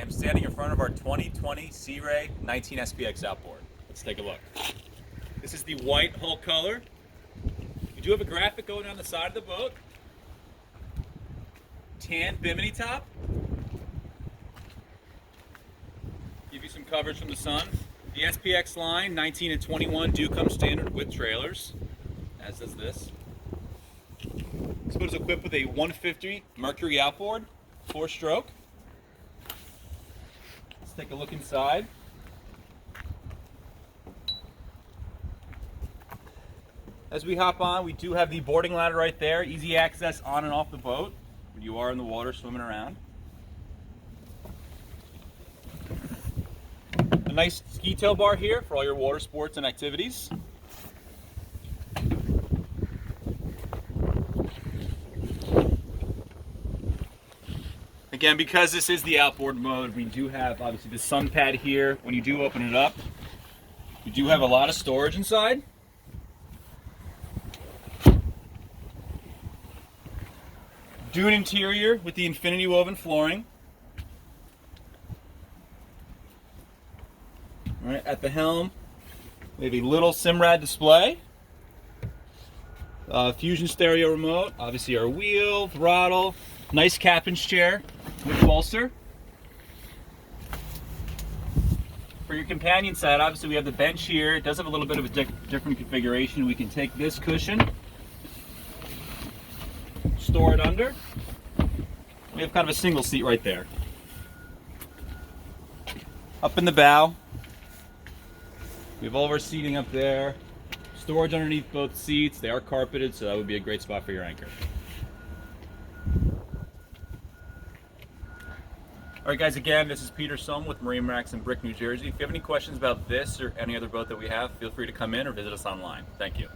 am standing in front of our 2020 Sea Ray 19 SPX outboard. Let's take a look. This is the white hull color. We do have a graphic going on the side of the boat. Tan bimini top. Give you some coverage from the sun. The SPX line 19 and 21 do come standard with trailers, as does this. This boat is equipped with a 150 Mercury outboard, 4-stroke. Let's take a look inside. As we hop on, we do have the boarding ladder right there, easy access on and off the boat when you are in the water swimming around. A nice ski tow bar here for all your water sports and activities. Again, because this is the outboard mode, we do have obviously the sun pad here. When you do open it up, you do have a lot of storage inside. Dune interior with the infinity woven flooring. All right, at the helm, we have a little Simrad display. Fusion stereo remote, obviously our wheel, throttle, nice captain's chair with bolster. For your companion side, obviously we have the bench here. It does have a little bit of a different configuration. We can take this cushion, store it under. We have kind of a single seat right there. Up in the bow, we have all of our seating up there. Storage underneath both seats. They are carpeted, so that would be a great spot for your anchor. Alright guys, again, this is Peter Sohm with MarineMax Brick, New Jersey. If you have any questions about this or any other boat that we have, feel free to come in or visit us online. Thank you.